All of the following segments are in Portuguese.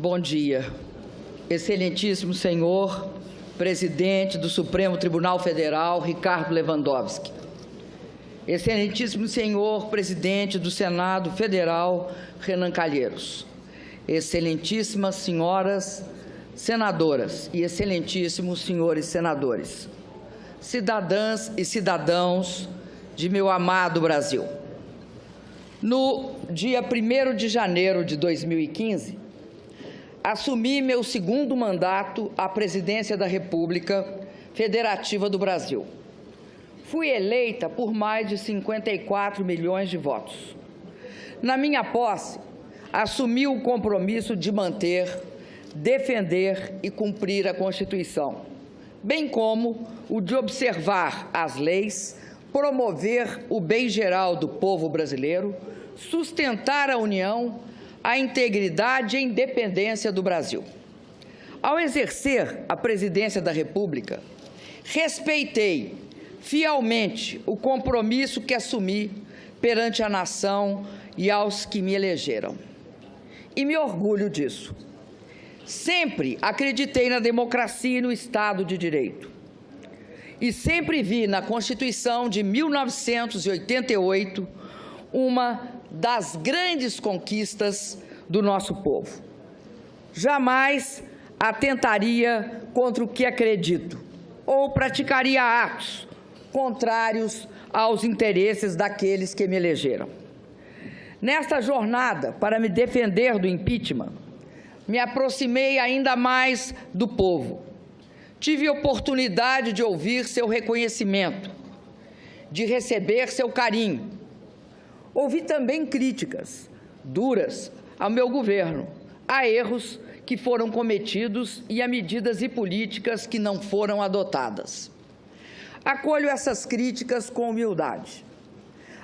Bom dia. Excelentíssimo senhor presidente do Supremo Tribunal Federal, Ricardo Lewandowski. Excelentíssimo senhor presidente do Senado Federal, Renan Calheiros. Excelentíssimas senhoras senadoras e excelentíssimos senhores senadores. Cidadãs e cidadãos de meu amado Brasil. No dia 1º de janeiro de 2015, assumi meu segundo mandato à presidência da República Federativa do Brasil. Fui eleita por mais de 54 milhões de votos. Na minha posse, assumi o compromisso de manter, defender e cumprir a Constituição, bem como o de observar as leis, promover o bem geral do povo brasileiro, sustentar a União, a integridade e a independência do Brasil. Ao exercer a presidência da República, respeitei fielmente o compromisso que assumi perante a nação e aos que me elegeram. E me orgulho disso. Sempre acreditei na democracia e no Estado de Direito. E sempre vi na Constituição de 1988 uma das grandes conquistas do nosso povo. Jamais atentaria contra o que acredito ou praticaria atos contrários aos interesses daqueles que me elegeram. Nesta jornada para me defender do impeachment, me aproximei ainda mais do povo. Tive oportunidade de ouvir seu reconhecimento, de receber seu carinho. Ouvi também críticas duras ao meu governo, a erros que foram cometidos e a medidas e políticas que não foram adotadas. Acolho essas críticas com humildade,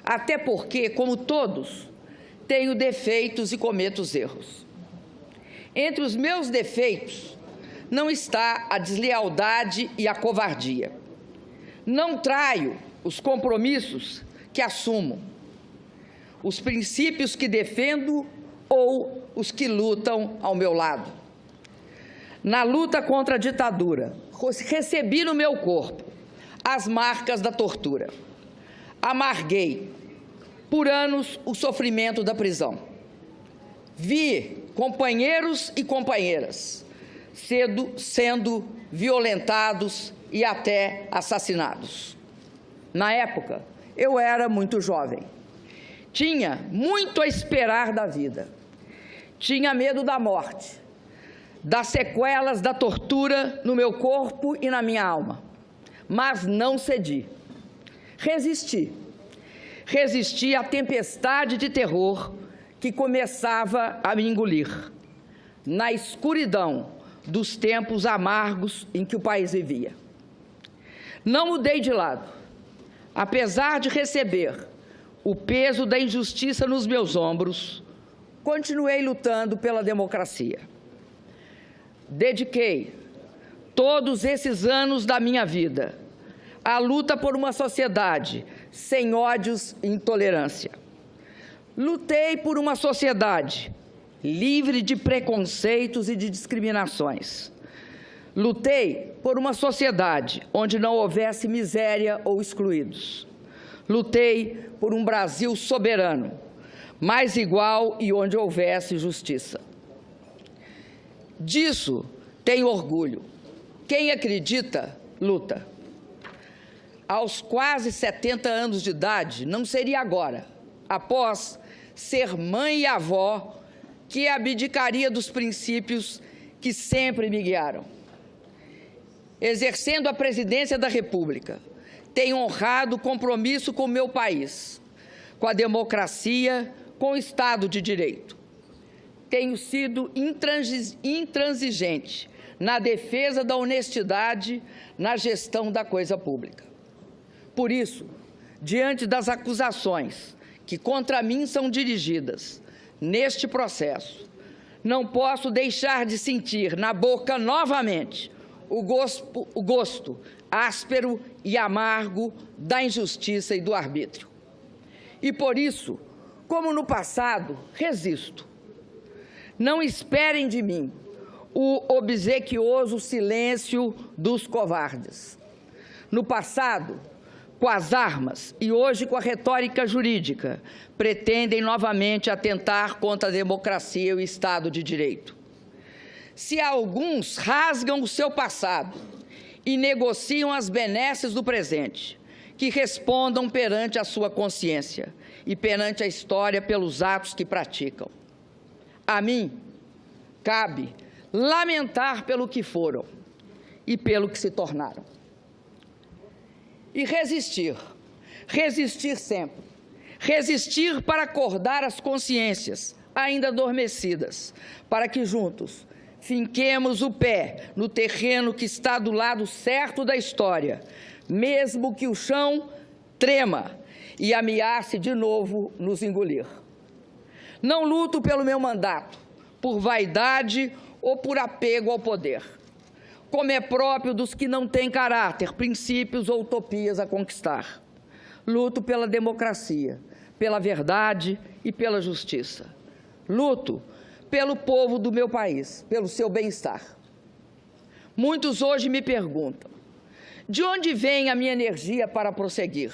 até porque, como todos, tenho defeitos e cometo erros. Entre os meus defeitos não está a deslealdade e a covardia. Não traio os compromissos que assumo, os princípios que defendo ou os que lutam ao meu lado. Na luta contra a ditadura, recebi no meu corpo as marcas da tortura. Amarguei por anos o sofrimento da prisão. Vi companheiros e companheiras sendo violentados e até assassinados. Na época, eu era muito jovem. Tinha muito a esperar da vida. Tinha medo da morte, das sequelas da tortura no meu corpo e na minha alma. Mas não cedi. Resisti. Resisti à tempestade de terror que começava a me engolir, na escuridão dos tempos amargos em que o país vivia. Não mudei de lado. Apesar de receber o peso da injustiça nos meus ombros, continuei lutando pela democracia. Dediquei todos esses anos da minha vida à luta por uma sociedade sem ódios e intolerância. Lutei por uma sociedade livre de preconceitos e de discriminações. Lutei por uma sociedade onde não houvesse miséria ou excluídos. Lutei por um Brasil soberano, mais igual e onde houvesse justiça. Disso tenho orgulho. Quem acredita, luta. Aos quase 70 anos de idade, não seria agora, após ser mãe e avó, que abdicaria dos princípios que sempre me guiaram. Exercendo a presidência da República, tenho honrado o compromisso com o meu país, com a democracia, com o Estado de Direito. Tenho sido intransigente na defesa da honestidade na gestão da coisa pública. Por isso, diante das acusações que contra mim são dirigidas neste processo, não posso deixar de sentir na boca novamente o gosto áspero e amargo da injustiça e do arbítrio. E por isso, como no passado, resisto. Não esperem de mim o obsequioso silêncio dos covardes. No passado, com as armas e hoje com a retórica jurídica, pretendem novamente atentar contra a democracia e o Estado de Direito. Se alguns rasgam o seu passado e negociam as benesses do presente, que respondam perante a sua consciência e perante a história pelos atos que praticam. A mim, cabe lamentar pelo que foram e pelo que se tornaram. E resistir, resistir sempre. Resistir para acordar as consciências ainda adormecidas, para que juntos finquemos o pé no terreno que está do lado certo da história, mesmo que o chão trema e ameace de novo nos engolir. Não luto pelo meu mandato, por vaidade ou por apego ao poder, como é próprio dos que não têm caráter, princípios ou utopias a conquistar. Luto pela democracia, pela verdade e pela justiça. Luto pelo povo do meu país, pelo seu bem-estar. Muitos hoje me perguntam, de onde vem a minha energia para prosseguir?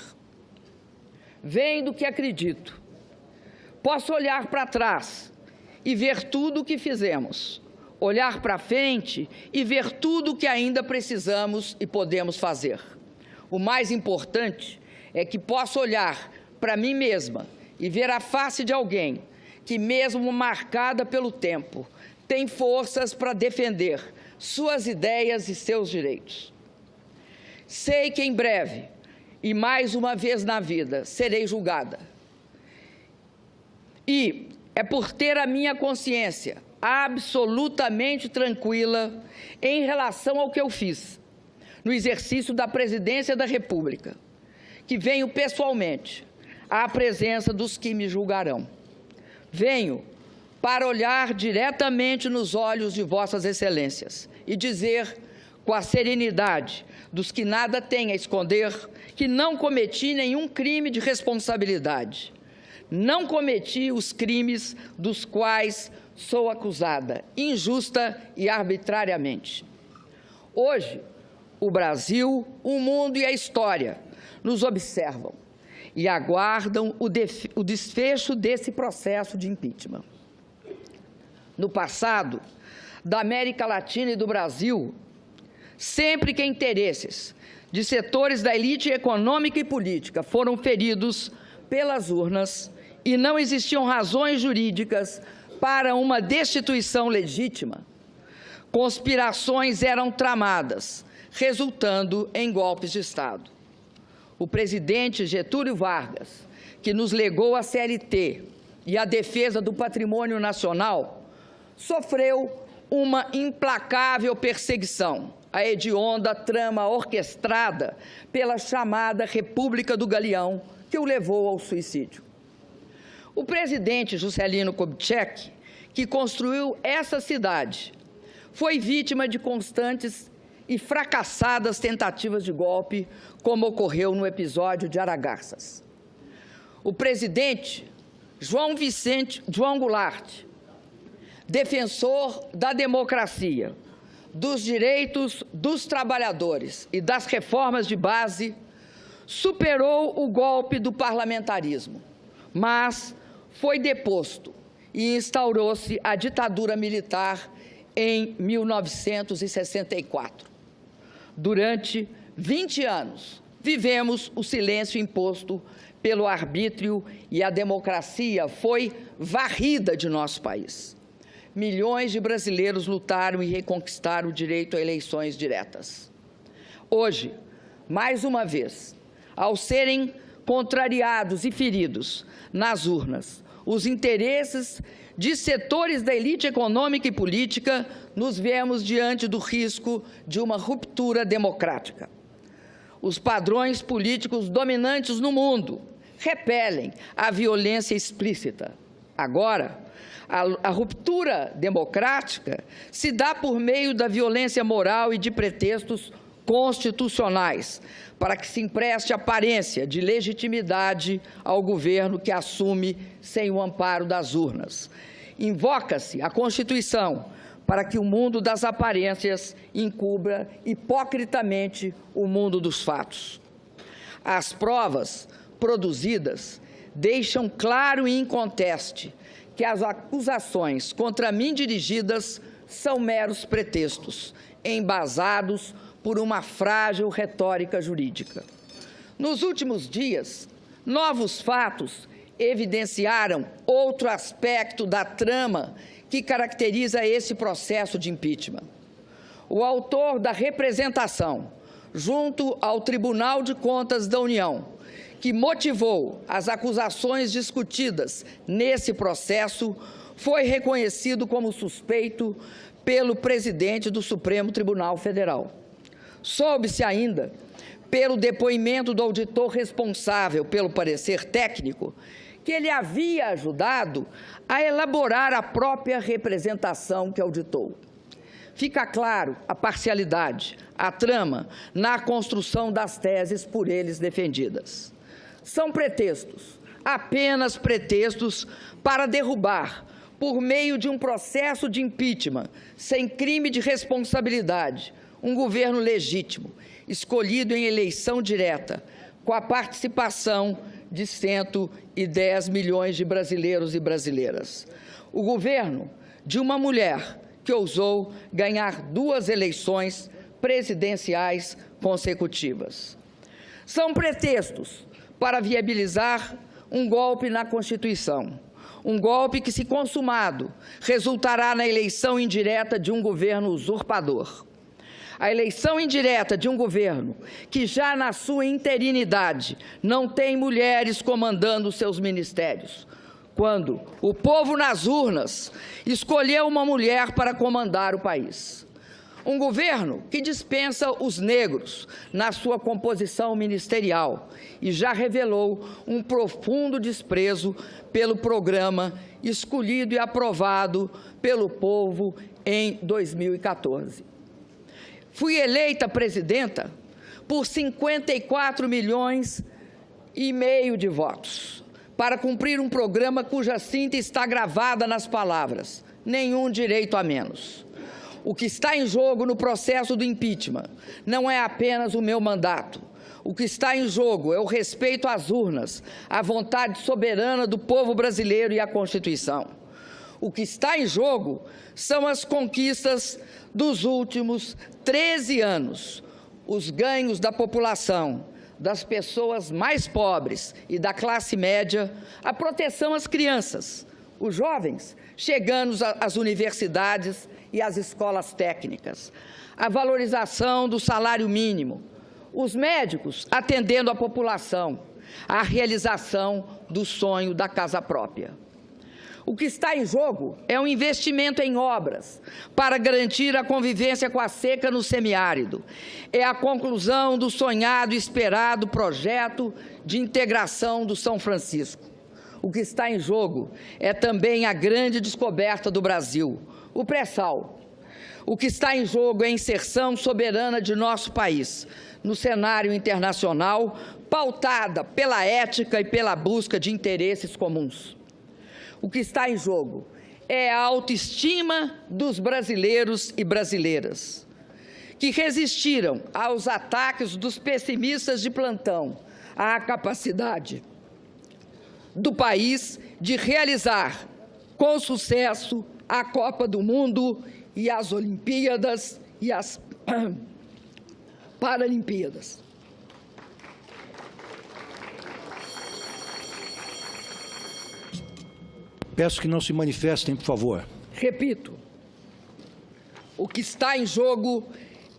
Vem do que acredito. Posso olhar para trás e ver tudo o que fizemos, olhar para frente e ver tudo o que ainda precisamos e podemos fazer. O mais importante é que posso olhar para mim mesma e ver a face de alguém que, mesmo marcada pelo tempo, tem forças para defender suas ideias e seus direitos. Sei que em breve, e mais uma vez na vida, serei julgada. E é por ter a minha consciência absolutamente tranquila em relação ao que eu fiz no exercício da presidência da República, que venho pessoalmente à presença dos que me julgarão. Venho para olhar diretamente nos olhos de vossas excelências e dizer com a serenidade dos que nada têm a esconder que não cometi nenhum crime de responsabilidade. Não cometi os crimes dos quais sou acusada, injusta e arbitrariamente. Hoje, o Brasil, o mundo e a história nos observam e aguardam o desfecho desse processo de impeachment. No passado, da América Latina e do Brasil, sempre que interesses de setores da elite econômica e política foram feridos pelas urnas e não existiam razões jurídicas para uma destituição legítima, conspirações eram tramadas, resultando em golpes de Estado. O presidente Getúlio Vargas, que nos legou a CLT e a defesa do patrimônio nacional, sofreu uma implacável perseguição, a hedionda trama orquestrada pela chamada República do Galeão, que o levou ao suicídio. O presidente Juscelino Kubitschek, que construiu essa cidade, foi vítima de constantes e fracassadas tentativas de golpe, como ocorreu no episódio de Aragarças. O presidente João Goulart, defensor da democracia, dos direitos dos trabalhadores e das reformas de base, superou o golpe do parlamentarismo, mas foi deposto e instaurou-se a ditadura militar em 1964. Durante 20 anos, vivemos o silêncio imposto pelo arbítrio e a democracia foi varrida de nosso país. Milhões de brasileiros lutaram e reconquistaram o direito a eleições diretas. Hoje, mais uma vez, ao serem contrariados e feridos nas urnas os interesses de setores da elite econômica e política, nos vemos diante do risco de uma ruptura democrática. Os padrões políticos dominantes no mundo repelem a violência explícita. Agora, a ruptura democrática se dá por meio da violência moral e de pretextos constitucionais, para que se empreste aparência de legitimidade ao governo que assume sem o amparo das urnas. Invoca-se a Constituição para que o mundo das aparências encubra hipocritamente o mundo dos fatos. As provas produzidas deixam claro e inconteste que as acusações contra mim dirigidas são meros pretextos, embasados por uma frágil retórica jurídica. Nos últimos dias, novos fatos evidenciaram outro aspecto da trama que caracteriza esse processo de impeachment. O autor da representação, junto ao Tribunal de Contas da União, que motivou as acusações discutidas nesse processo, foi reconhecido como suspeito pelo presidente do Supremo Tribunal Federal. Soube-se ainda, pelo depoimento do auditor responsável pelo parecer técnico, que ele havia ajudado a elaborar a própria representação que auditou. Fica claro a parcialidade, a trama na construção das teses por eles defendidas. São pretextos, apenas pretextos para derrubar, por meio de um processo de impeachment, sem crime de responsabilidade, um governo legítimo, escolhido em eleição direta, com a participação de 110 milhões de brasileiros e brasileiras. O governo de uma mulher que ousou ganhar 2 eleições presidenciais consecutivas. São pretextos para viabilizar um golpe na Constituição, um golpe que, se consumado, resultará na eleição indireta de um governo usurpador. A eleição indireta de um governo que, já na sua interinidade, não tem mulheres comandando seus ministérios, quando o povo nas urnas escolheu uma mulher para comandar o país. Um governo que dispensa os negros na sua composição ministerial e já revelou um profundo desprezo pelo programa escolhido e aprovado pelo povo em 2014. Fui eleita presidenta por 54 milhões e meio de votos, para cumprir um programa cuja síntese está gravada nas palavras: nenhum direito a menos. O que está em jogo no processo do impeachment não é apenas o meu mandato. O que está em jogo é o respeito às urnas, à vontade soberana do povo brasileiro e à Constituição. O que está em jogo são as conquistas dos últimos 13 anos, os ganhos da população, das pessoas mais pobres e da classe média, a proteção às crianças, os jovens chegando às universidades e às escolas técnicas, a valorização do salário mínimo, os médicos atendendo a população, a realização do sonho da casa própria. O que está em jogo é um investimento em obras para garantir a convivência com a seca no semiárido. É a conclusão do sonhado e esperado projeto de integração do São Francisco. O que está em jogo é também a grande descoberta do Brasil, o pré-sal. O que está em jogo é a inserção soberana de nosso país no cenário internacional, pautada pela ética e pela busca de interesses comuns. O que está em jogo é a autoestima dos brasileiros e brasileiras, que resistiram aos ataques dos pessimistas de plantão, à capacidade do país de realizar com sucesso a Copa do Mundo e as Olimpíadas e as Paralimpíadas. Peço que não se manifestem, por favor. Repito, o que está em jogo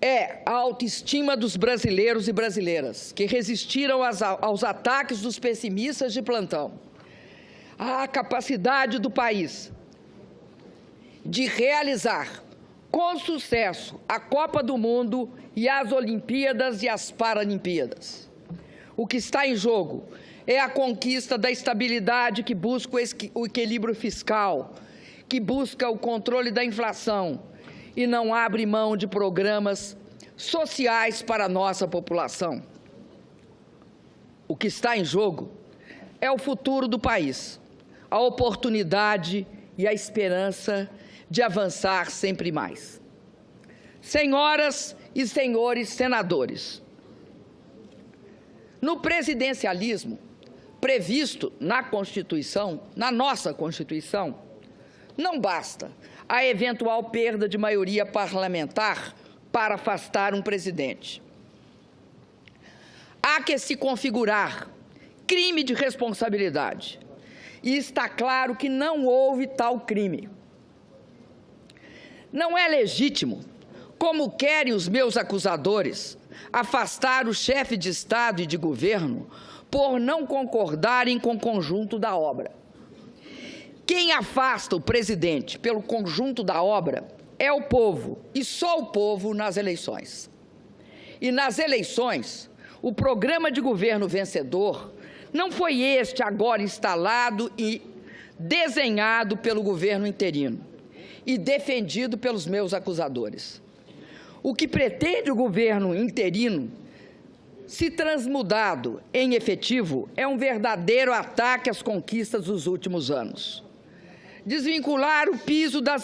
é a autoestima dos brasileiros e brasileiras, que resistiram aos ataques dos pessimistas de plantão, a capacidade do país de realizar com sucesso a Copa do Mundo e as Olimpíadas e as Paralimpíadas. O que está em jogo é a conquista da estabilidade que busca o equilíbrio fiscal, que busca o controle da inflação e não abre mão de programas sociais para a nossa população. O que está em jogo é o futuro do país, a oportunidade e a esperança de avançar sempre mais. Senhoras e senhores senadores, no presidencialismo previsto na Constituição, na nossa Constituição, não basta a eventual perda de maioria parlamentar para afastar um presidente. Há que se configurar crime de responsabilidade. E está claro que não houve tal crime. Não é legítimo, como querem os meus acusadores, afastar o chefe de Estado e de governo por não concordarem com o conjunto da obra. Quem afasta o presidente pelo conjunto da obra é o povo, e só o povo nas eleições. E nas eleições, o programa de governo vencedor não foi este agora instalado e desenhado pelo governo interino e defendido pelos meus acusadores. O que pretende o governo interino, se transmudado em efetivo, é um verdadeiro ataque às conquistas dos últimos anos. Desvincular o piso das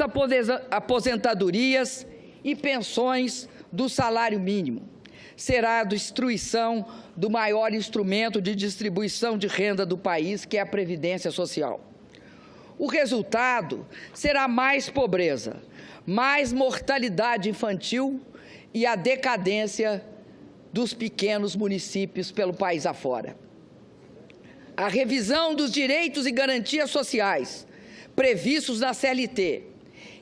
aposentadorias e pensões do salário mínimo será a destruição do maior instrumento de distribuição de renda do país, que é a Previdência Social. O resultado será mais pobreza, mais mortalidade infantil e a decadência dos pequenos municípios pelo país afora. A revisão dos direitos e garantias sociais previstos na CLT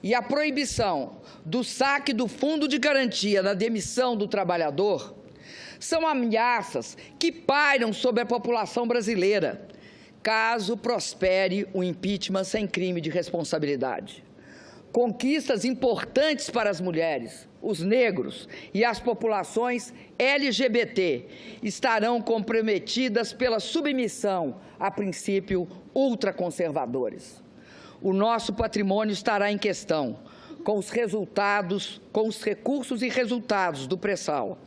e a proibição do saque do fundo de garantia na demissão do trabalhador são ameaças que pairam sobre a população brasileira, caso prospere o impeachment sem crime de responsabilidade. Conquistas importantes para as mulheres, os negros e as populações LGBT estarão comprometidas pela submissão a princípios ultraconservadores. O nosso patrimônio estará em questão, com os recursos e resultados do pré-sal,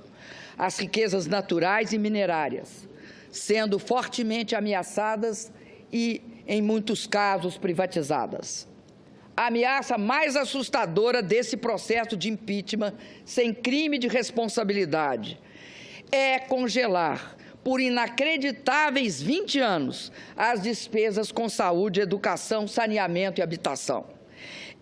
as riquezas naturais e minerárias, sendo fortemente ameaçadas e, em muitos casos, privatizadas. A ameaça mais assustadora desse processo de impeachment sem crime de responsabilidade é congelar, por inacreditáveis 20 anos, as despesas com saúde, educação, saneamento e habitação.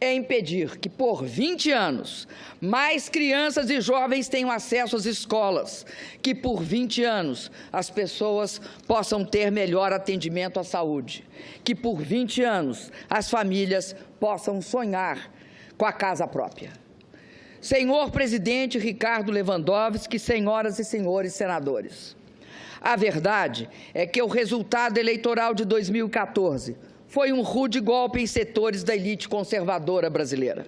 É impedir que, por 20 anos, mais crianças e jovens tenham acesso às escolas, que, por 20 anos, as pessoas possam ter melhor atendimento à saúde, que, por 20 anos, as famílias possam sonhar com a casa própria. Senhor presidente Ricardo Lewandowski, senhoras e senhores senadores, a verdade é que o resultado eleitoral de 2014 foi um rude golpe em setores da elite conservadora brasileira.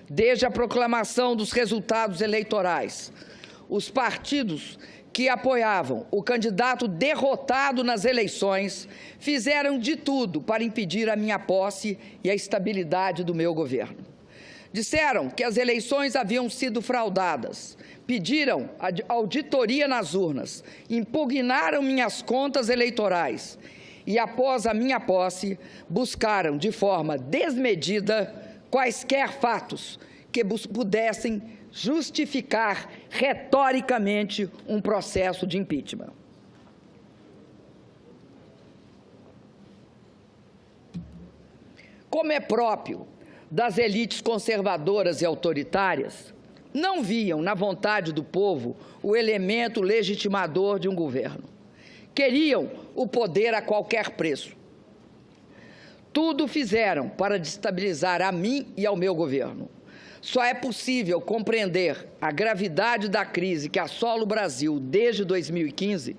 Desde a proclamação dos resultados eleitorais, os partidos que apoiavam o candidato derrotado nas eleições fizeram de tudo para impedir a minha posse e a estabilidade do meu governo. Disseram que as eleições haviam sido fraudadas, pediram auditoria nas urnas, impugnaram minhas contas eleitorais e, após a minha posse, buscaram de forma desmedida quaisquer fatos que pudessem justificar retoricamente um processo de impeachment. Como é próprio das elites conservadoras e autoritárias, não viam na vontade do povo o elemento legitimador de um governo. Queriam o poder a qualquer preço. Tudo fizeram para destabilizar a mim e ao meu governo. Só é possível compreender a gravidade da crise que assola o Brasil desde 2015,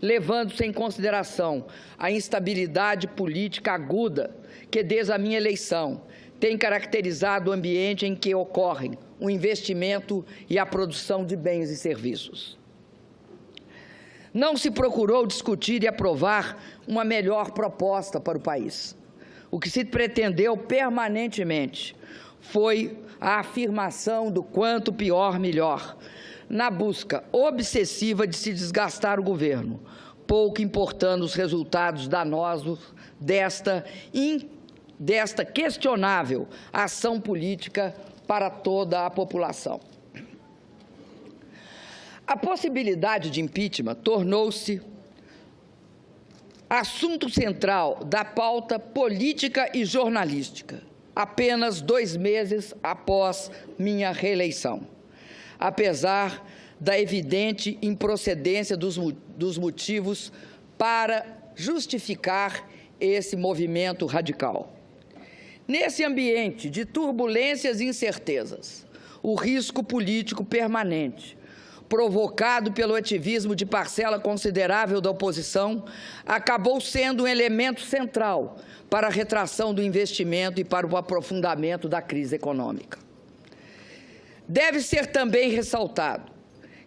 levando-se em consideração a instabilidade política aguda que, desde a minha eleição, tem caracterizado o ambiente em que ocorrem o investimento e a produção de bens e serviços. Não se procurou discutir e aprovar uma melhor proposta para o país. O que se pretendeu permanentemente foi a afirmação do quanto pior, melhor, na busca obsessiva de se desgastar o governo, pouco importando os resultados danosos desta desta questionável ação política para toda a população. A possibilidade de impeachment tornou-se assunto central da pauta política e jornalística, apenas 2 meses após minha reeleição, apesar da evidente improcedência dos motivos para justificar esse movimento radical. Nesse ambiente de turbulências e incertezas, o risco político permanente, provocado pelo ativismo de parcela considerável da oposição, acabou sendo um elemento central para a retração do investimento e para o aprofundamento da crise econômica. Deve ser também ressaltado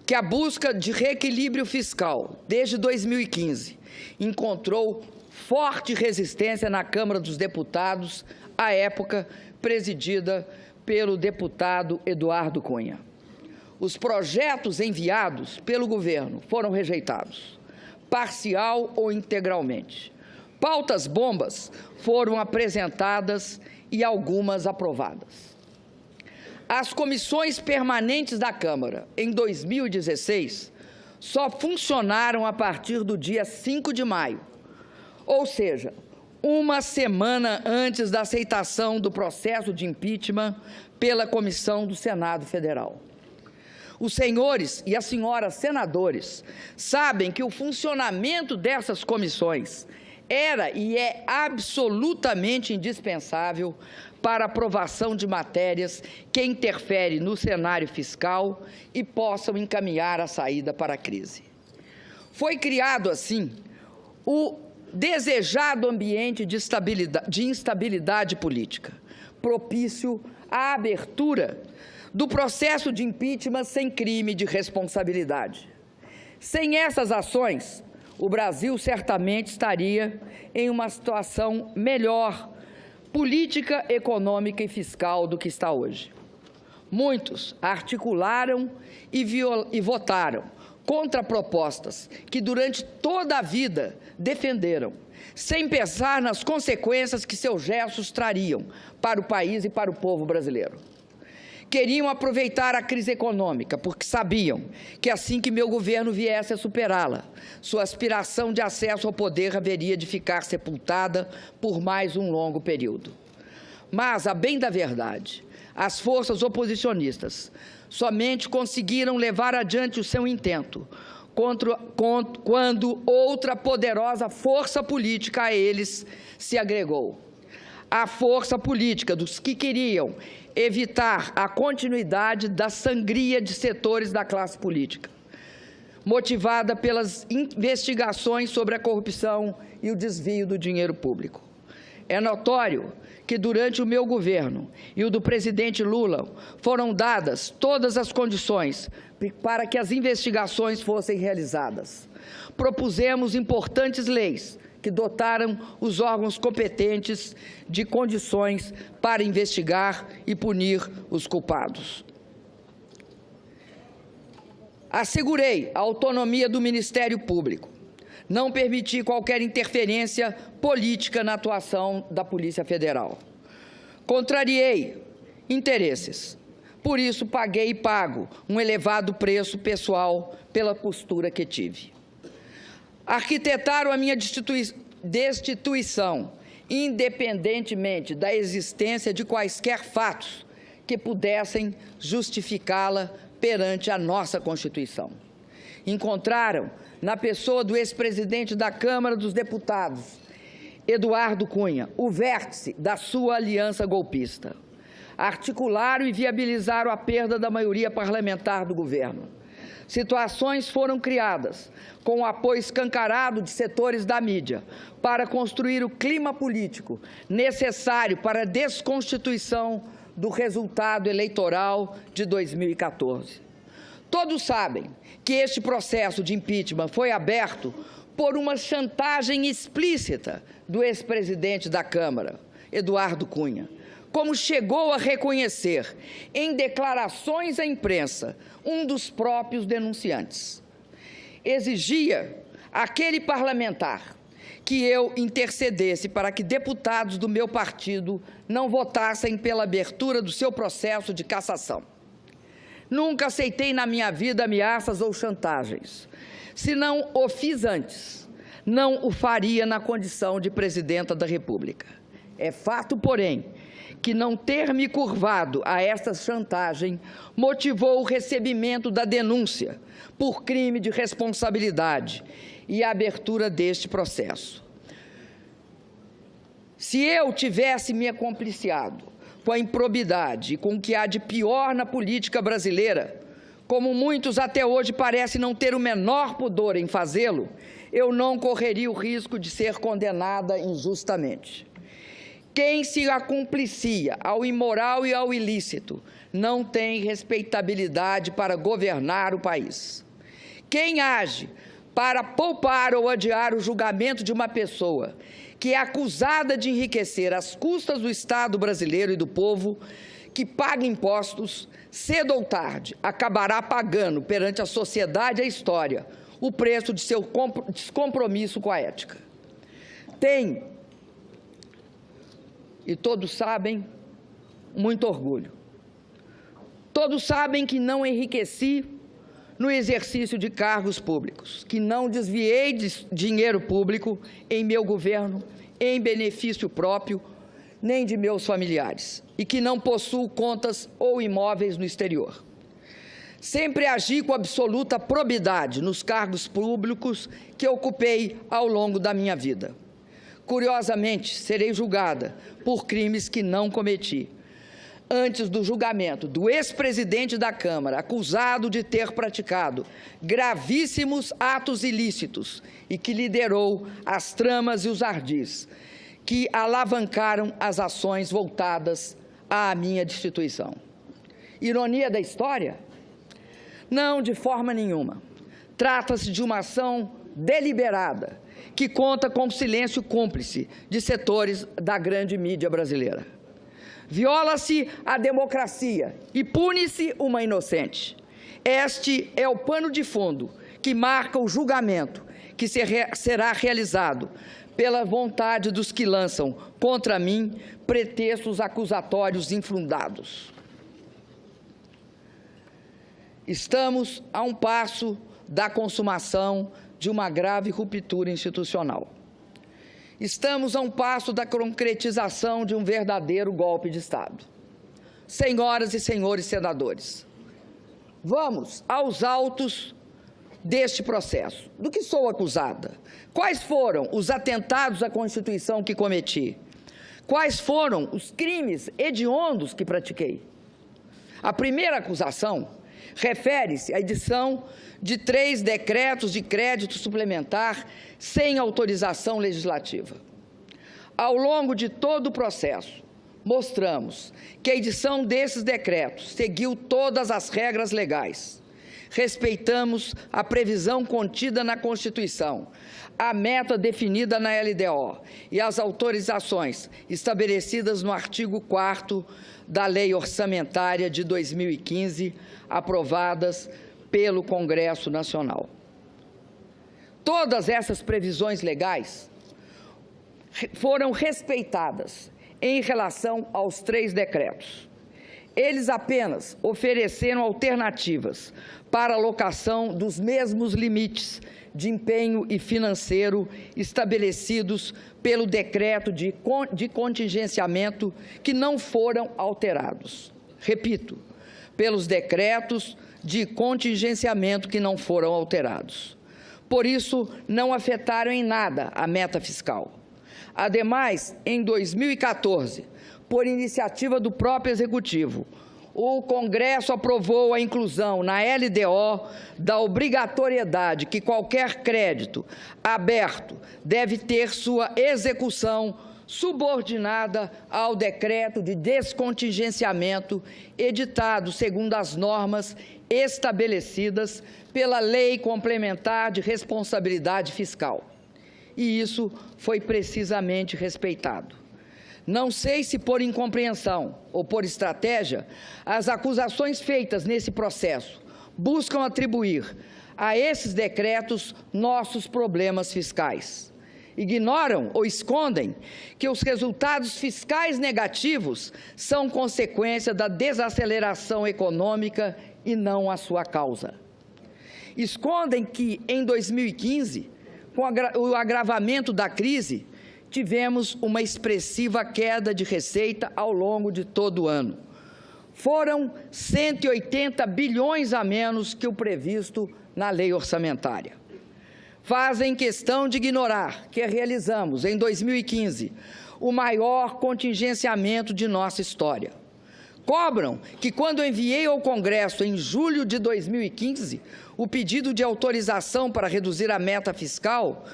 que a busca de reequilíbrio fiscal, desde 2015, encontrou forte resistência na Câmara dos Deputados, à época presidida pelo deputado Eduardo Cunha. Os projetos enviados pelo governo foram rejeitados, parcial ou integralmente. Pautas bombas foram apresentadas e algumas aprovadas. As comissões permanentes da Câmara, em 2016, só funcionaram a partir do dia 5 de maio, ou seja, 1 semana antes da aceitação do processo de impeachment pela Comissão do Senado Federal. Os senhores e as senhoras senadores sabem que o funcionamento dessas comissões era e é absolutamente indispensável para a aprovação de matérias que interferem no cenário fiscal e possam encaminhar a saída para a crise. Foi criado, assim, o desejado ambiente de instabilidade política, propício à abertura do processo de impeachment sem crime de responsabilidade. Sem essas ações, o Brasil certamente estaria em uma situação melhor, política, econômica e fiscal do que está hoje. Muitos articularam e votaram contra propostas que durante toda a vida defenderam, sem pensar nas consequências que seus gestos trariam para o país e para o povo brasileiro. Queriam aproveitar a crise econômica, porque sabiam que assim que meu governo viesse a superá-la, sua aspiração de acesso ao poder haveria de ficar sepultada por mais um longo período. Mas, a bem da verdade, as forças oposicionistas somente conseguiram levar adiante o seu intento quando outra poderosa força política a eles se agregou. A força política dos que queriam evitar a continuidade da sangria de setores da classe política, motivada pelas investigações sobre a corrupção e o desvio do dinheiro público. É notório que durante o meu governo e o do presidente Lula foram dadas todas as condições para que as investigações fossem realizadas. Propusemos importantes leis que dotaram os órgãos competentes de condições para investigar e punir os culpados. Assegurei a autonomia do Ministério Público. Não permiti qualquer interferência política na atuação da Polícia Federal. Contrariei interesses. Por isso, paguei e pago um elevado preço pessoal pela postura que tive. Arquitetaram a minha destituição, independentemente da existência de quaisquer fatos que pudessem justificá-la perante a nossa Constituição. Encontraram na pessoa do ex-presidente da Câmara dos Deputados, Eduardo Cunha, o vértice da sua aliança golpista. Articularam e viabilizaram a perda da maioria parlamentar do governo. Situações foram criadas com o apoio escancarado de setores da mídia para construir o clima político necessário para a desconstituição do resultado eleitoral de 2014. Todos sabem que este processo de impeachment foi aberto por uma chantagem explícita do ex-presidente da Câmara, Eduardo Cunha, como chegou a reconhecer em declarações à imprensa um dos próprios denunciantes. Exigia aquele parlamentar que eu intercedesse para que deputados do meu partido não votassem pela abertura do seu processo de cassação. Nunca aceitei na minha vida ameaças ou chantagens. Se não o fiz antes, não o faria na condição de presidenta da República. É fato, porém, que não ter me curvado a esta chantagem motivou o recebimento da denúncia por crime de responsabilidade e a abertura deste processo. Se eu tivesse me acompliciado com a improbidade e com o que há de pior na política brasileira, como muitos até hoje parecem não ter o menor pudor em fazê-lo, eu não correria o risco de ser condenada injustamente. Quem se acumplicia ao imoral e ao ilícito não tem respeitabilidade para governar o país. Quem age para poupar ou adiar o julgamento de uma pessoa que é acusada de enriquecer às custas do Estado brasileiro e do povo, que paga impostos, cedo ou tarde acabará pagando perante a sociedade e a história o preço de seu descompromisso com a ética. Tem, e todos sabem, muito orgulho. Todos sabem que não enriqueci no exercício de cargos públicos, que não desviei de dinheiro público em meu governo, em benefício próprio, nem de meus familiares, e que não possuo contas ou imóveis no exterior. Sempre agi com absoluta probidade nos cargos públicos que ocupei ao longo da minha vida. Curiosamente, serei julgada por crimes que não cometi. Antes do julgamento do ex-presidente da Câmara, acusado de ter praticado gravíssimos atos ilícitos e que liderou as tramas e os ardis que alavancaram as ações voltadas à minha destituição. Ironia da história? Não, de forma nenhuma. Trata-se de uma ação deliberada, que conta com o silêncio cúmplice de setores da grande mídia brasileira. Viola-se a democracia e pune-se uma inocente. Este é o pano de fundo que marca o julgamento que será realizado pela vontade dos que lançam contra mim pretextos acusatórios infundados. Estamos a um passo da consumação de uma grave ruptura institucional. Estamos a um passo da concretização de um verdadeiro golpe de Estado. Senhoras e senhores senadores, vamos aos autos deste processo. Do que sou acusada? Quais foram os atentados à Constituição que cometi? Quais foram os crimes hediondos que pratiquei? A primeira acusação refere-se à edição de 3 decretos de crédito suplementar sem autorização legislativa. Ao longo de todo o processo, mostramos que a edição desses decretos seguiu todas as regras legais. Respeitamos a previsão contida na Constituição, a meta definida na LDO e as autorizações estabelecidas no artigo 4º da Lei Orçamentária de 2015, aprovadas pelo Congresso Nacional. Todas essas previsões legais foram respeitadas em relação aos 3 decretos. Eles apenas ofereceram alternativas para a alocação dos mesmos limites de empenho e financeiro estabelecidos pelo decreto de contingenciamento, que não foram alterados. Repito, pelos decretos de contingenciamento que não foram alterados. Por isso, não afetaram em nada a meta fiscal. Ademais, em 2014, por iniciativa do próprio Executivo, o Congresso aprovou a inclusão na LDO da obrigatoriedade que qualquer crédito aberto deve ter sua execução subordinada ao decreto de descontingenciamento editado segundo as normas estabelecidas pela Lei Complementar de Responsabilidade Fiscal. E isso foi precisamente respeitado. Não sei se por incompreensão ou por estratégia, as acusações feitas nesse processo buscam atribuir a esses decretos nossos problemas fiscais. Ignoram ou escondem que os resultados fiscais negativos são consequência da desaceleração econômica e não a sua causa. Escondem que, em 2015, com o agravamento da crise, tivemos uma expressiva queda de receita ao longo de todo o ano. Foram 180 bilhões a menos que o previsto na lei orçamentária. Fazem questão de ignorar que realizamos, em 2015, o maior contingenciamento de nossa história. Cobram que, quando enviei ao Congresso, em julho de 2015, o pedido de autorização para reduzir a meta fiscal,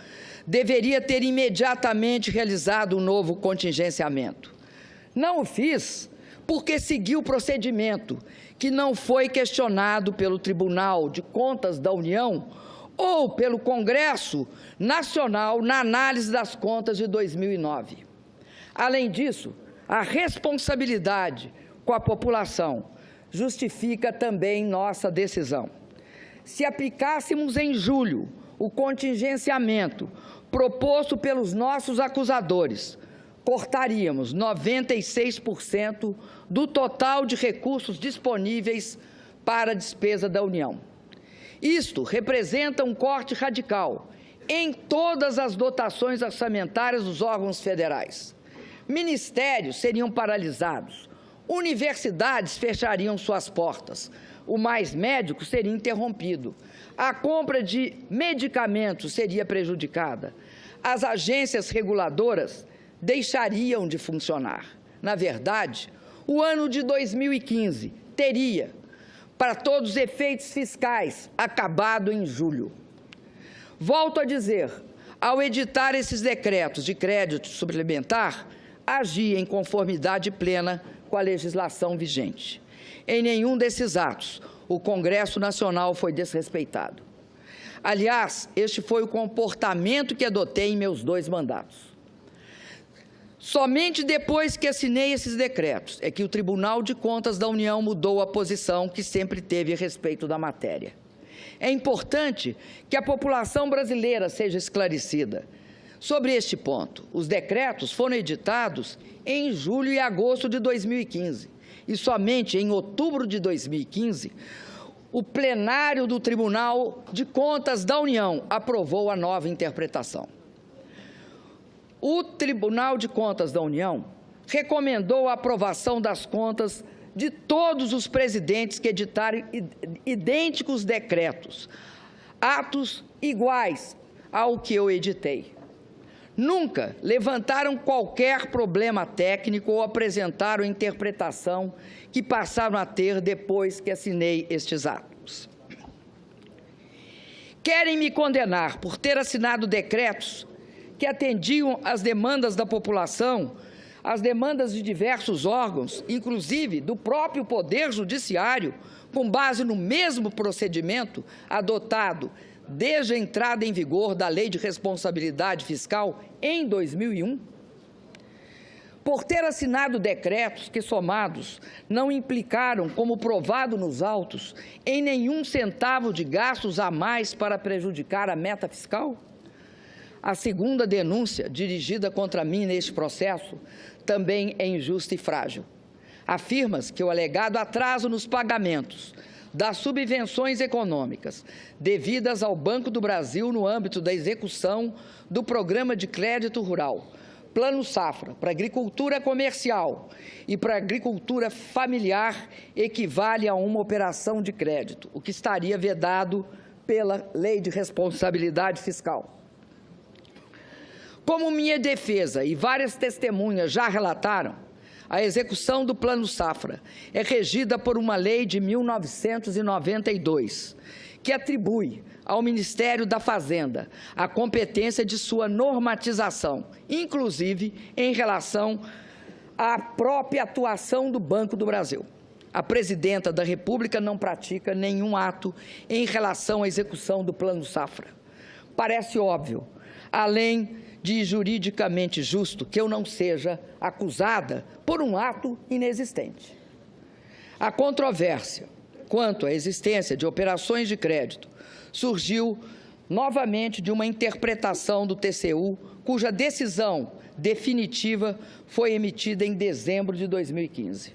deveria ter imediatamente realizado um novo contingenciamento. Não o fiz porque segui o procedimento, que não foi questionado pelo Tribunal de Contas da União ou pelo Congresso Nacional na análise das contas de 2009. Além disso, a responsabilidade com a população justifica também nossa decisão. Se aplicássemos em julho o contingenciamento proposto pelos nossos acusadores, cortaríamos 96% do total de recursos disponíveis para a despesa da União. Isto representa um corte radical em todas as dotações orçamentárias dos órgãos federais. Ministérios seriam paralisados, universidades fechariam suas portas, o Mais Médico seria interrompido, a compra de medicamentos seria prejudicada, as agências reguladoras deixariam de funcionar. Na verdade, o ano de 2015 teria, para todos os efeitos fiscais, acabado em julho. Volto a dizer, ao editar esses decretos de crédito suplementar, agi em conformidade plena com a legislação vigente. Em nenhum desses atos, o Congresso Nacional foi desrespeitado. Aliás, este foi o comportamento que adotei em meus 2 mandatos. Somente depois que assinei esses decretos é que o Tribunal de Contas da União mudou a posição que sempre teve a respeito da matéria. É importante que a população brasileira seja esclarecida sobre este ponto. Os decretos foram editados em julho e agosto de 2015 e somente em outubro de 2015 o plenário do Tribunal de Contas da União aprovou a nova interpretação. O Tribunal de Contas da União recomendou a aprovação das contas de todos os presidentes que editaram idênticos decretos, atos iguais ao que eu editei. Nunca levantaram qualquer problema técnico ou apresentaram interpretação que passaram a ter depois que assinei estes atos. Querem me condenar por ter assinado decretos que atendiam às demandas da população, às demandas de diversos órgãos, inclusive do próprio Poder Judiciário, com base no mesmo procedimento adotado desde a entrada em vigor da Lei de Responsabilidade Fiscal em 2001? Por ter assinado decretos que, somados, não implicaram, como provado nos autos, em nenhum centavo de gastos a mais para prejudicar a meta fiscal? A segunda denúncia dirigida contra mim neste processo também é injusta e frágil. Afirma-se que o alegado atraso nos pagamentos das subvenções econômicas devidas ao Banco do Brasil no âmbito da execução do Programa de Crédito Rural, Plano Safra, para agricultura comercial e para agricultura familiar equivale a uma operação de crédito, o que estaria vedado pela Lei de Responsabilidade Fiscal. Como minha defesa e várias testemunhas já relataram, a execução do Plano Safra é regida por uma lei de 1992, que atribui ao Ministério da Fazenda a competência de sua normatização, inclusive em relação à própria atuação do Banco do Brasil. A Presidenta da República não pratica nenhum ato em relação à execução do Plano Safra. Parece óbvio, além de juridicamente justo, que eu não seja acusada por um ato inexistente. A controvérsia quanto à existência de operações de crédito surgiu novamente de uma interpretação do TCU cuja decisão definitiva foi emitida em dezembro de 2015.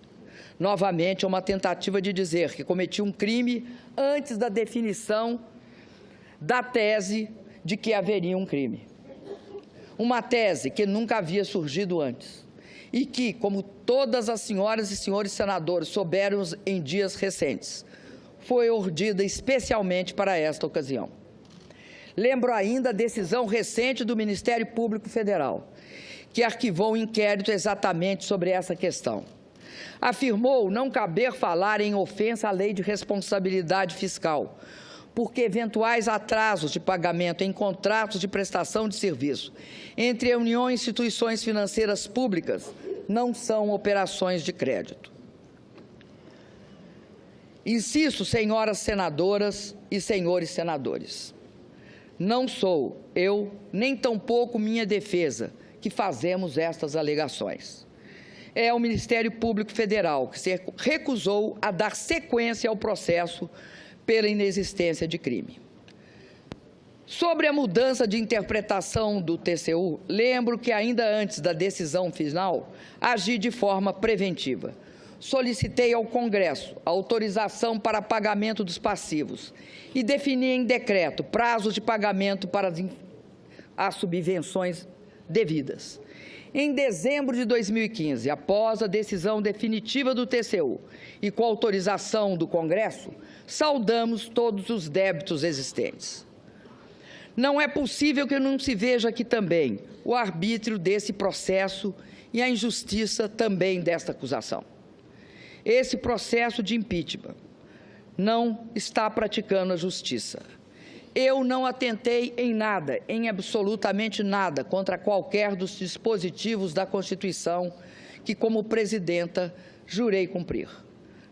Novamente, é uma tentativa de dizer que cometi um crime antes da definição da tese de que haveria um crime. Uma tese que nunca havia surgido antes e que, como todas as senhoras e senhores senadores souberam em dias recentes, foi urdida especialmente para esta ocasião. Lembro ainda a decisão recente do Ministério Público Federal, que arquivou um inquérito exatamente sobre essa questão. Afirmou não caber falar em ofensa à lei de responsabilidade fiscal, porque eventuais atrasos de pagamento em contratos de prestação de serviço entre a União e instituições financeiras públicas não são operações de crédito. Insisto, senhoras senadoras e senhores senadores, não sou eu, nem tampouco minha defesa, que fazemos estas alegações. É o Ministério Público Federal que se recusou a dar sequência ao processo pela inexistência de crime. Sobre a mudança de interpretação do TCU, lembro que ainda antes da decisão final, agi de forma preventiva. Solicitei ao Congresso a autorização para pagamento dos passivos e defini em decreto prazos de pagamento para as subvenções devidas. Em dezembro de 2015, após a decisão definitiva do TCU e com autorização do Congresso, saldamos todos os débitos existentes. Não é possível que não se veja aqui também o arbítrio desse processo e a injustiça também desta acusação. Esse processo de impeachment não está praticando a justiça. Eu não atentei em nada, em absolutamente nada, contra qualquer dos dispositivos da Constituição que, como presidenta, jurei cumprir.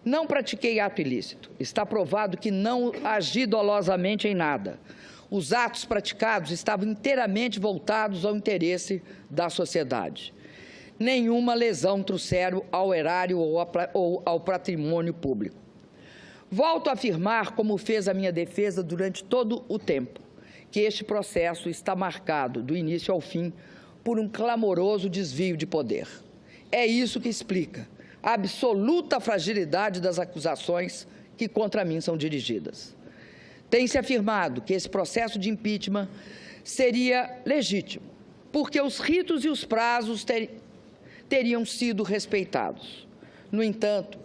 Não pratiquei ato ilícito. Está provado que não agi dolosamente em nada. Os atos praticados estavam inteiramente voltados ao interesse da sociedade. Nenhuma lesão trouxeram ao erário ou ao patrimônio público. Volto a afirmar, como fez a minha defesa durante todo o tempo, que este processo está marcado, do início ao fim, por um clamoroso desvio de poder. É isso que explica a absoluta fragilidade das acusações que contra mim são dirigidas. Tem-se afirmado que esse processo de impeachment seria legítimo, porque os ritos e os prazos teriam sido respeitados. No entanto,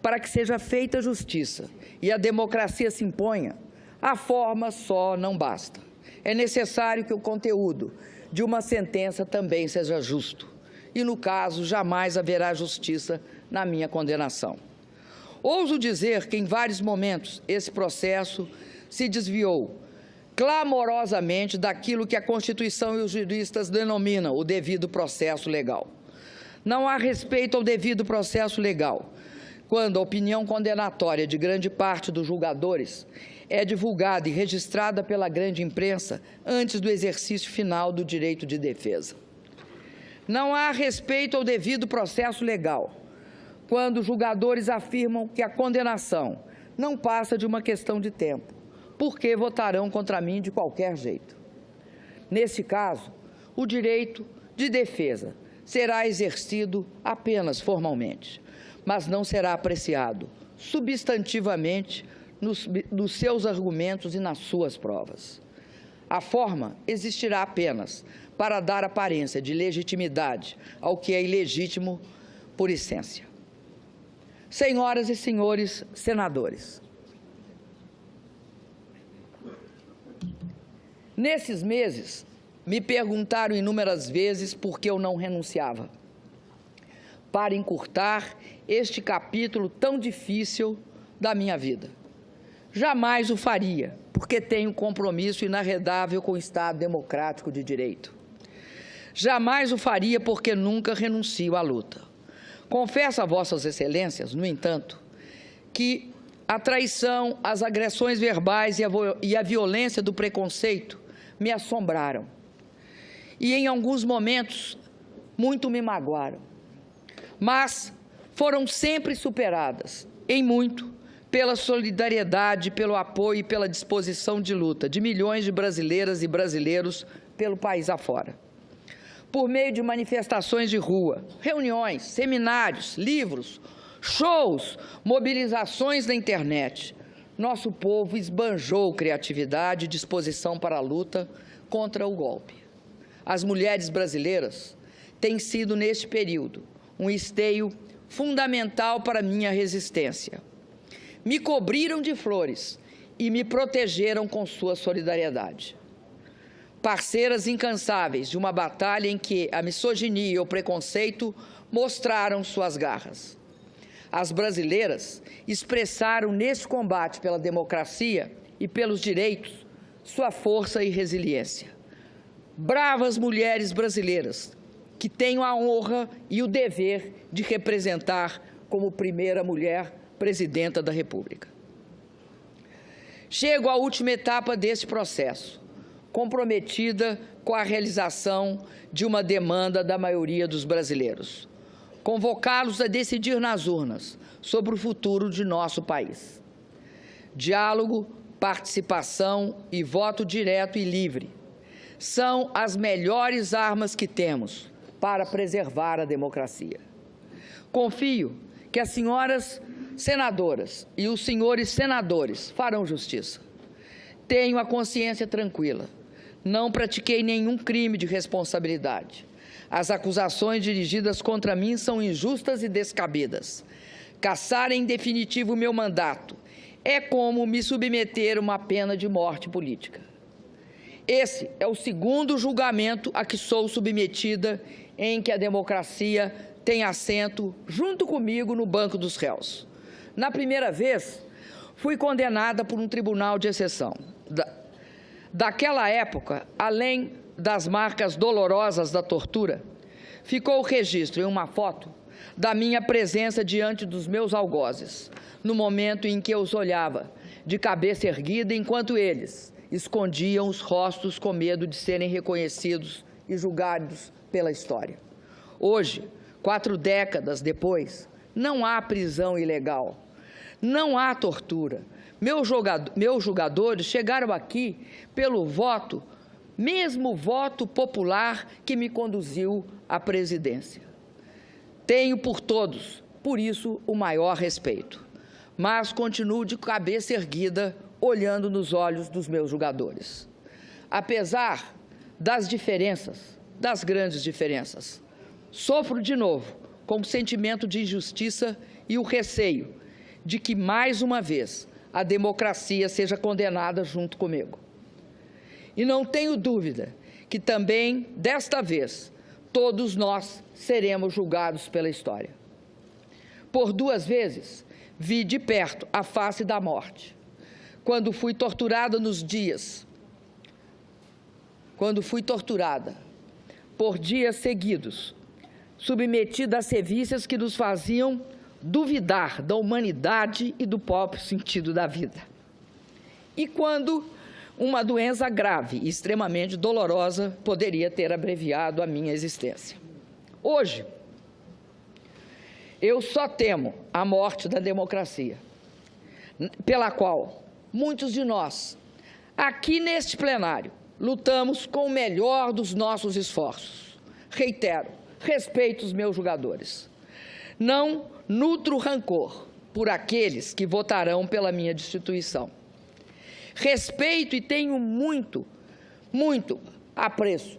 para que seja feita justiça e a democracia se imponha, a forma só não basta. É necessário que o conteúdo de uma sentença também seja justo. E, no caso, jamais haverá justiça na minha condenação. Ouso dizer que, em vários momentos, esse processo se desviou clamorosamente daquilo que a Constituição e os juristas denominam o devido processo legal. Não há respeito ao devido processo legal quando a opinião condenatória de grande parte dos julgadores é divulgada e registrada pela grande imprensa antes do exercício final do direito de defesa. Não há respeito ao devido processo legal quando os julgadores afirmam que a condenação não passa de uma questão de tempo, porque votarão contra mim de qualquer jeito. Nesse caso, o direito de defesa será exercido apenas formalmente, mas não será apreciado substantivamente nos seus argumentos e nas suas provas. A forma existirá apenas para dar aparência de legitimidade ao que é ilegítimo por essência. Senhoras e senhores senadores, nesses meses, me perguntaram inúmeras vezes por que eu não renunciava, para encurtar este capítulo tão difícil da minha vida. Jamais o faria, porque tenho compromisso inarredável com o Estado democrático de direito. Jamais o faria, porque nunca renuncio à luta. Confesso a vossas excelências, no entanto, que a traição, as agressões verbais e a violência do preconceito me assombraram. E, em alguns momentos, muito me magoaram. Mas foram sempre superadas, em muito, pela solidariedade, pelo apoio e pela disposição de luta de milhões de brasileiras e brasileiros pelo país afora. por meio de manifestações de rua, reuniões, seminários, livros, shows, mobilizações na internet. Nosso povo esbanjou criatividade e disposição para a luta contra o golpe. As mulheres brasileiras têm sido, neste período, um esteio fundamental para minha resistência. Me cobriram de flores e me protegeram com sua solidariedade. Parceiras incansáveis de uma batalha em que a misoginia e o preconceito mostraram suas garras. As brasileiras expressaram nesse combate pela democracia e pelos direitos sua força e resiliência. Bravas mulheres brasileiras que tenho a honra e o dever de representar como primeira mulher presidenta da República. Chego à última etapa deste processo, comprometida com a realização de uma demanda da maioria dos brasileiros, convocá-los a decidir nas urnas sobre o futuro de nosso país. Diálogo, participação e voto direto e livre são as melhores armas que temos para preservar a democracia. Confio que as senhoras senadoras e os senhores senadores farão justiça. Tenho a consciência tranquila. Não pratiquei nenhum crime de responsabilidade. As acusações dirigidas contra mim são injustas e descabidas. Cassar em definitivo meu mandato é como me submeter a uma pena de morte política. Esse é o segundo julgamento a que sou submetida em que a democracia tem assento junto comigo no banco dos réus. Na primeira vez, fui condenada por um tribunal de exceção. Daquela época, além das marcas dolorosas da tortura, ficou o registro em uma foto da minha presença diante dos meus algozes, no momento em que eu os olhava, de cabeça erguida, enquanto eles escondiam os rostos com medo de serem reconhecidos e julgados pela história. Hoje, 4 décadas depois, não há prisão ilegal, não há tortura. Meus julgadores chegaram aqui pelo voto, mesmo voto popular que me conduziu à presidência. Tenho por todos, por isso, o maior respeito, mas continuo de cabeça erguida, olhando nos olhos dos meus julgadores. Apesar das diferenças, das grandes diferenças, sofro de novo com o sentimento de injustiça e o receio de que, mais uma vez, a democracia seja condenada junto comigo. E não tenho dúvida que também, desta vez, todos nós seremos julgados pela história. Por 2 vezes, vi de perto a face da morte. Quando fui torturada por dias seguidos, submetida a sevícias que nos faziam duvidar da humanidade e do próprio sentido da vida. E quando uma doença grave e extremamente dolorosa poderia ter abreviado a minha existência. Hoje, eu só temo a morte da democracia, pela qual muitos de nós, aqui neste plenário, lutamos com o melhor dos nossos esforços. Reitero, respeito os meus julgadores. Não nutro rancor por aqueles que votarão pela minha destituição. Respeito e tenho muito apreço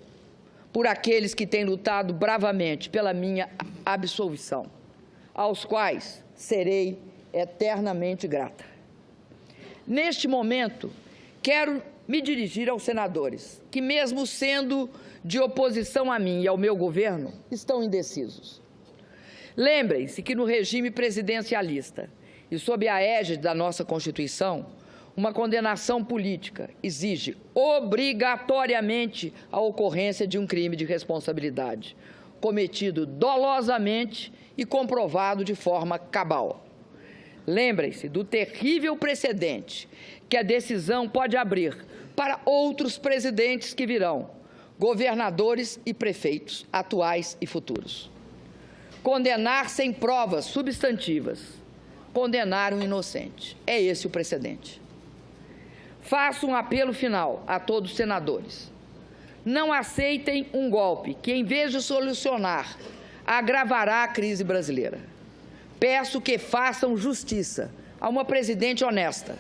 por aqueles que têm lutado bravamente pela minha absolvição, aos quais serei eternamente grata. Neste momento, quero me dirigir aos senadores, que mesmo sendo de oposição a mim e ao meu governo, estão indecisos. Lembrem-se que no regime presidencialista e sob a égide da nossa Constituição, uma condenação política exige obrigatoriamente a ocorrência de um crime de responsabilidade, cometido dolosamente e comprovado de forma cabal. Lembrem-se do terrível precedente que a decisão pode abrir para outros presidentes que virão, governadores e prefeitos, atuais e futuros. Condenar sem provas substantivas, condenar um inocente. É esse o precedente. Faço um apelo final a todos os senadores. Não aceitem um golpe que, em vez de solucionar, agravará a crise brasileira. Peço que façam justiça a uma presidente honesta,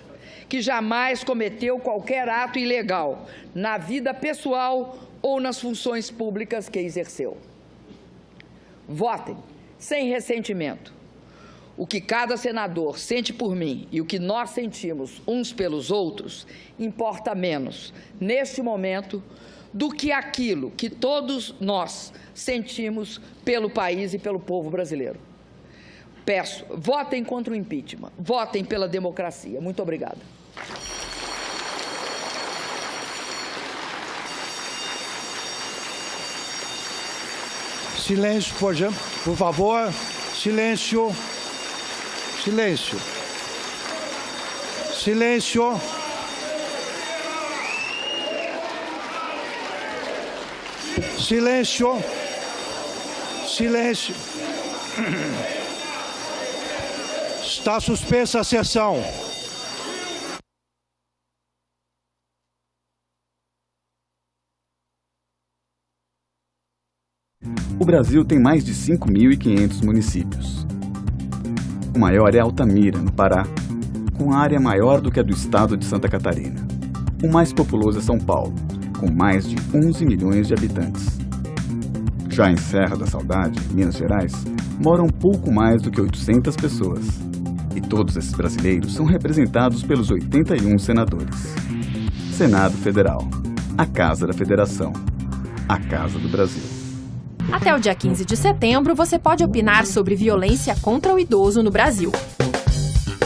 que jamais cometeu qualquer ato ilegal na vida pessoal ou nas funções públicas que exerceu. Votem sem ressentimento. O que cada senador sente por mim e o que nós sentimos uns pelos outros importa menos, neste momento, do que aquilo que todos nós sentimos pelo país e pelo povo brasileiro. Peço, votem contra o impeachment, votem pela democracia. Muito obrigada. Silêncio, por favor. Silêncio. Silêncio. Silêncio. Silêncio. Silêncio. Está suspensa a sessão. O Brasil tem mais de 5.500 municípios. O maior é Altamira, no Pará, com área maior do que a do estado de Santa Catarina. O mais populoso é São Paulo, com mais de 11 milhões de habitantes. Já em Serra da Saudade, Minas Gerais, moram pouco mais do que 800 pessoas. E todos esses brasileiros são representados pelos 81 senadores. Senado Federal, a Casa da Federação, a Casa do Brasil. Até o dia 15 de setembro, você pode opinar sobre violência contra o idoso no Brasil.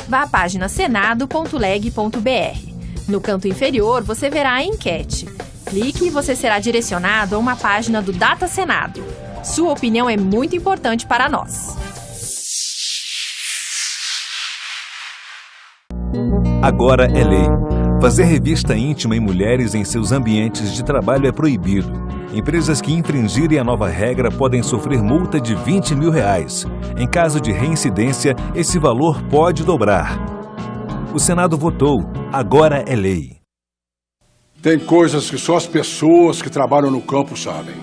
Vá à página senado.leg.br. No canto inferior, você verá a enquete. Clique e você será direcionado a uma página do Data Senado. Sua opinião é muito importante para nós. Agora é lei. Fazer revista íntima em mulheres em seus ambientes de trabalho é proibido. Empresas que infringirem a nova regra podem sofrer multa de R$20 mil. Em caso de reincidência, esse valor pode dobrar. O Senado votou. Agora é lei. Tem coisas que só as pessoas que trabalham no campo sabem.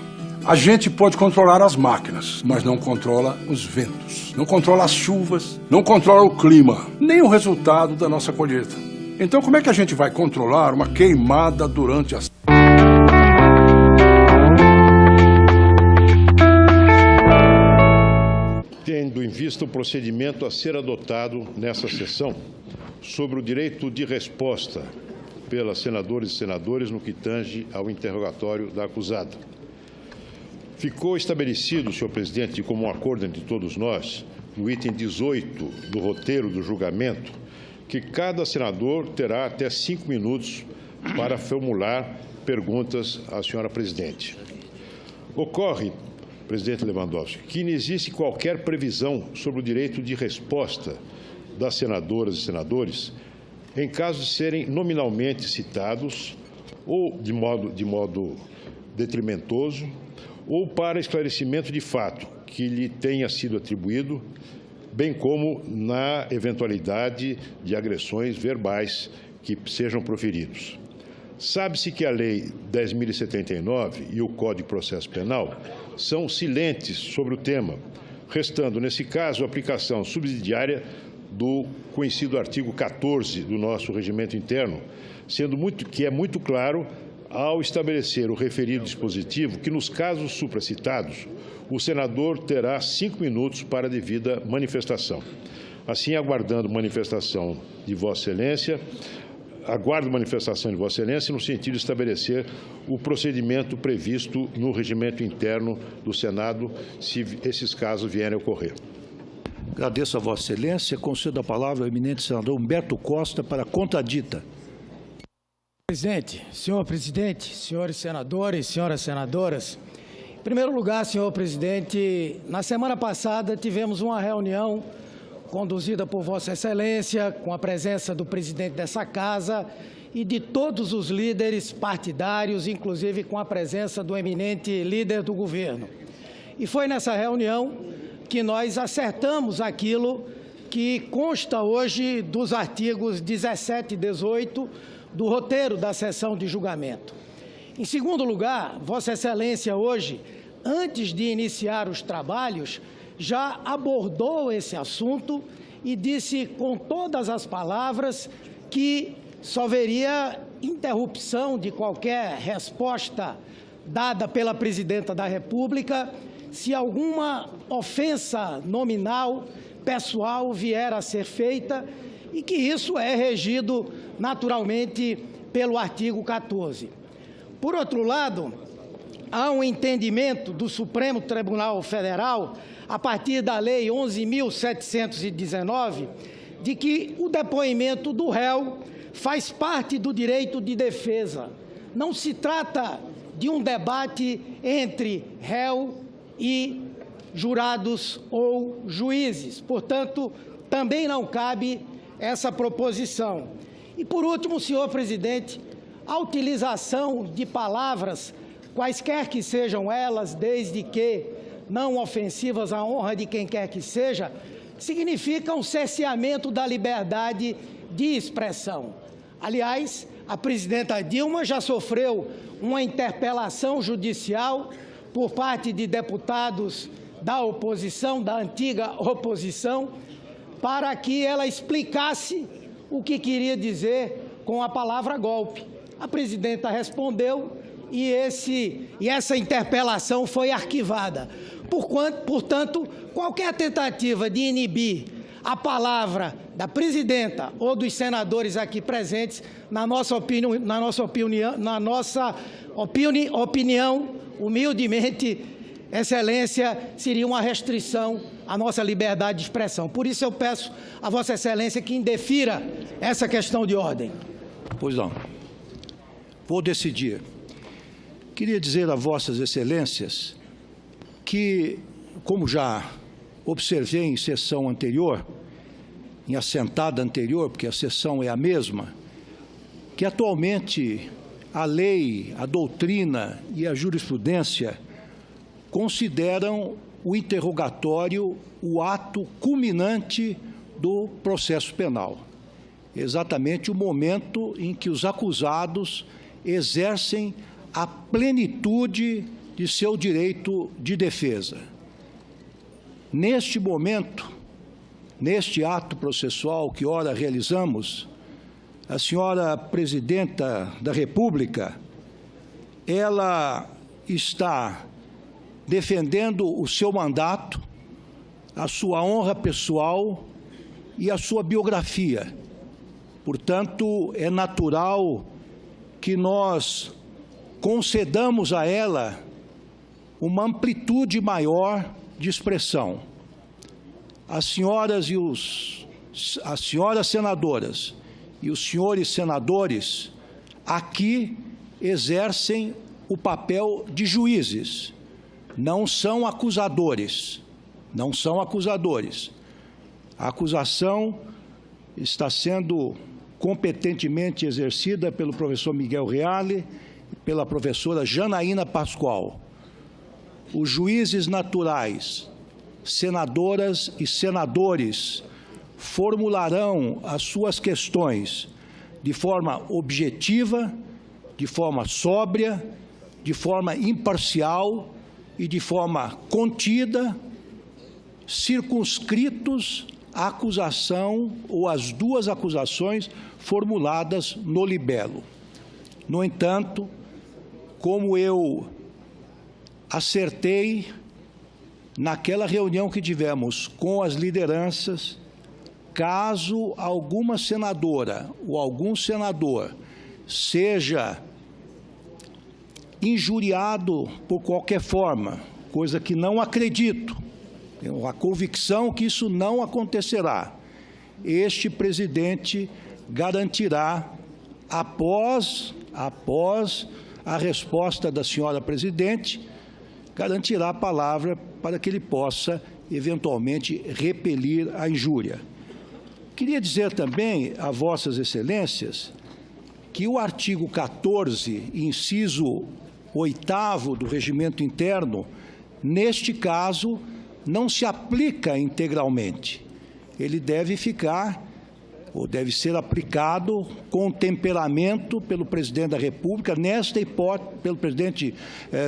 A gente pode controlar as máquinas, mas não controla os ventos, não controla as chuvas, não controla o clima, nem o resultado da nossa colheita. Então, como é que a gente vai controlar uma queimada durante as... Tendo em vista o procedimento a ser adotado nessa sessão sobre o direito de resposta pelas senadoras e senadores no que tange ao interrogatório da acusada. Ficou estabelecido, senhor presidente, como um acordo entre todos nós, no item 18 do roteiro do julgamento, que cada senador terá até 5 minutos para formular perguntas à senhora presidente. Ocorre, presidente Lewandowski, que não existe qualquer previsão sobre o direito de resposta das senadoras e senadores em caso de serem nominalmente citados ou de modo detrimentoso ou para esclarecimento de fato que lhe tenha sido atribuído, bem como na eventualidade de agressões verbais que sejam proferidos. Sabe-se que a Lei 10.079 e o Código de Processo Penal são silentes sobre o tema, restando, nesse caso, a aplicação subsidiária do conhecido artigo 14 do nosso regimento interno, que é muito claro ao estabelecer o referido dispositivo que, nos casos supracitados, o senador terá 5 minutos para a devida manifestação. Assim, aguardo manifestação de Vossa Excelência no sentido de estabelecer o procedimento previsto no regimento interno do Senado, se esses casos vierem a ocorrer. Agradeço a Vossa Excelência. Concedo a palavra ao eminente senador Humberto Costa para a contradita. Presidente, senhor presidente, senhores senadores, senhoras senadoras, em primeiro lugar, senhor presidente, na semana passada tivemos uma reunião conduzida por Vossa Excelência, com a presença do presidente dessa casa e de todos os líderes partidários, inclusive com a presença do eminente líder do governo. E foi nessa reunião que nós acertamos aquilo que consta hoje dos artigos 17 e 18 do roteiro da sessão de julgamento. Em segundo lugar, Vossa Excelência hoje, antes de iniciar os trabalhos, já abordou esse assunto e disse com todas as palavras que só haveria interrupção de qualquer resposta dada pela Presidenta da República se alguma ofensa nominal, pessoal, vier a ser feita e que isso é regido naturalmente pelo artigo 14. Por outro lado, há um entendimento do Supremo Tribunal Federal, a partir da Lei 11.719, de que o depoimento do réu faz parte do direito de defesa. Não se trata de um debate entre réu e jurados ou juízes. Portanto, também não cabe essa proposição. E, por último, senhor presidente, a utilização de palavras, quaisquer que sejam elas, desde que não ofensivas à honra de quem quer que seja, significa um cerceamento da liberdade de expressão. Aliás, a presidenta Dilma já sofreu uma interpelação judicial por parte de deputados da oposição, da antiga oposição, para que ela explicasse o que queria dizer com a palavra golpe. A presidenta respondeu e essa interpelação foi arquivada. Portanto, qualquer tentativa de inibir a palavra da presidenta ou dos senadores aqui presentes, na nossa opinião, humildemente, Excelência, seria uma restrição à nossa liberdade de expressão. Por isso eu peço a Vossa Excelência que indefira essa questão de ordem. Pois não. Vou decidir. Queria dizer a Vossas Excelências que, como já observei em sessão anterior, em assentada anterior, porque a sessão é a mesma, que atualmente a lei, a doutrina e a jurisprudência consideram o interrogatório o ato culminante do processo penal. Exatamente o momento em que os acusados exercem a plenitude de seu direito de defesa. Neste momento, neste ato processual que ora realizamos, a senhora Presidenta da República, ela está defendendo o seu mandato, a sua honra pessoal e a sua biografia. Portanto, é natural que nós concedamos a ela uma amplitude maior de expressão. As senhoras senadoras e os senhores senadores aqui exercem o papel de juízes, não são acusadores, não são acusadores. A acusação está sendo competentemente exercida pelo professor Miguel Reale e pela professora Janaína Pascoal. Os juízes naturais, senadoras e senadores, formularão as suas questões de forma objetiva, de forma sóbria, de forma imparcial e de forma contida, circunscritos à acusação ou às duas acusações formuladas no libelo. No entanto, como eu acertei naquela reunião que tivemos com as lideranças, caso alguma senadora ou algum senador seja injuriado por qualquer forma, coisa que não acredito, tenho a convicção que isso não acontecerá, este presidente garantirá, após a resposta da senhora presidente, garantirá a palavra para que ele possa, eventualmente, repelir a injúria. Queria dizer também a Vossas Excelências que o artigo 14, inciso 8º do Regimento Interno, neste caso, não se aplica integralmente. Ele deve ficar ou deve ser aplicado com temperamento pelo presidente da República, nesta hipótese, pelo presidente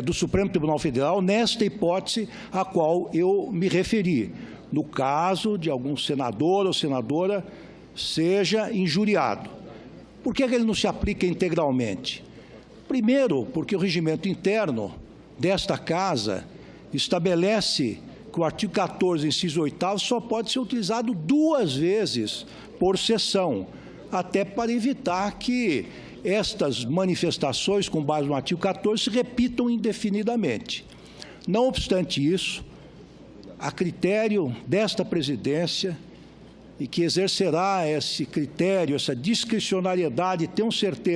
do Supremo Tribunal Federal, nesta hipótese a qual eu me referi, no caso de algum senador ou senadora seja injuriado. Por que ele não se aplica integralmente? Primeiro, porque o regimento interno desta Casa estabelece que o artigo 14, inciso 8º, só pode ser utilizado 2 vezes por sessão, até para evitar que estas manifestações, com base no artigo 14, se repitam indefinidamente. Não obstante isso, a critério desta presidência, e que exercerá esse critério, essa discricionariedade, tenho certeza,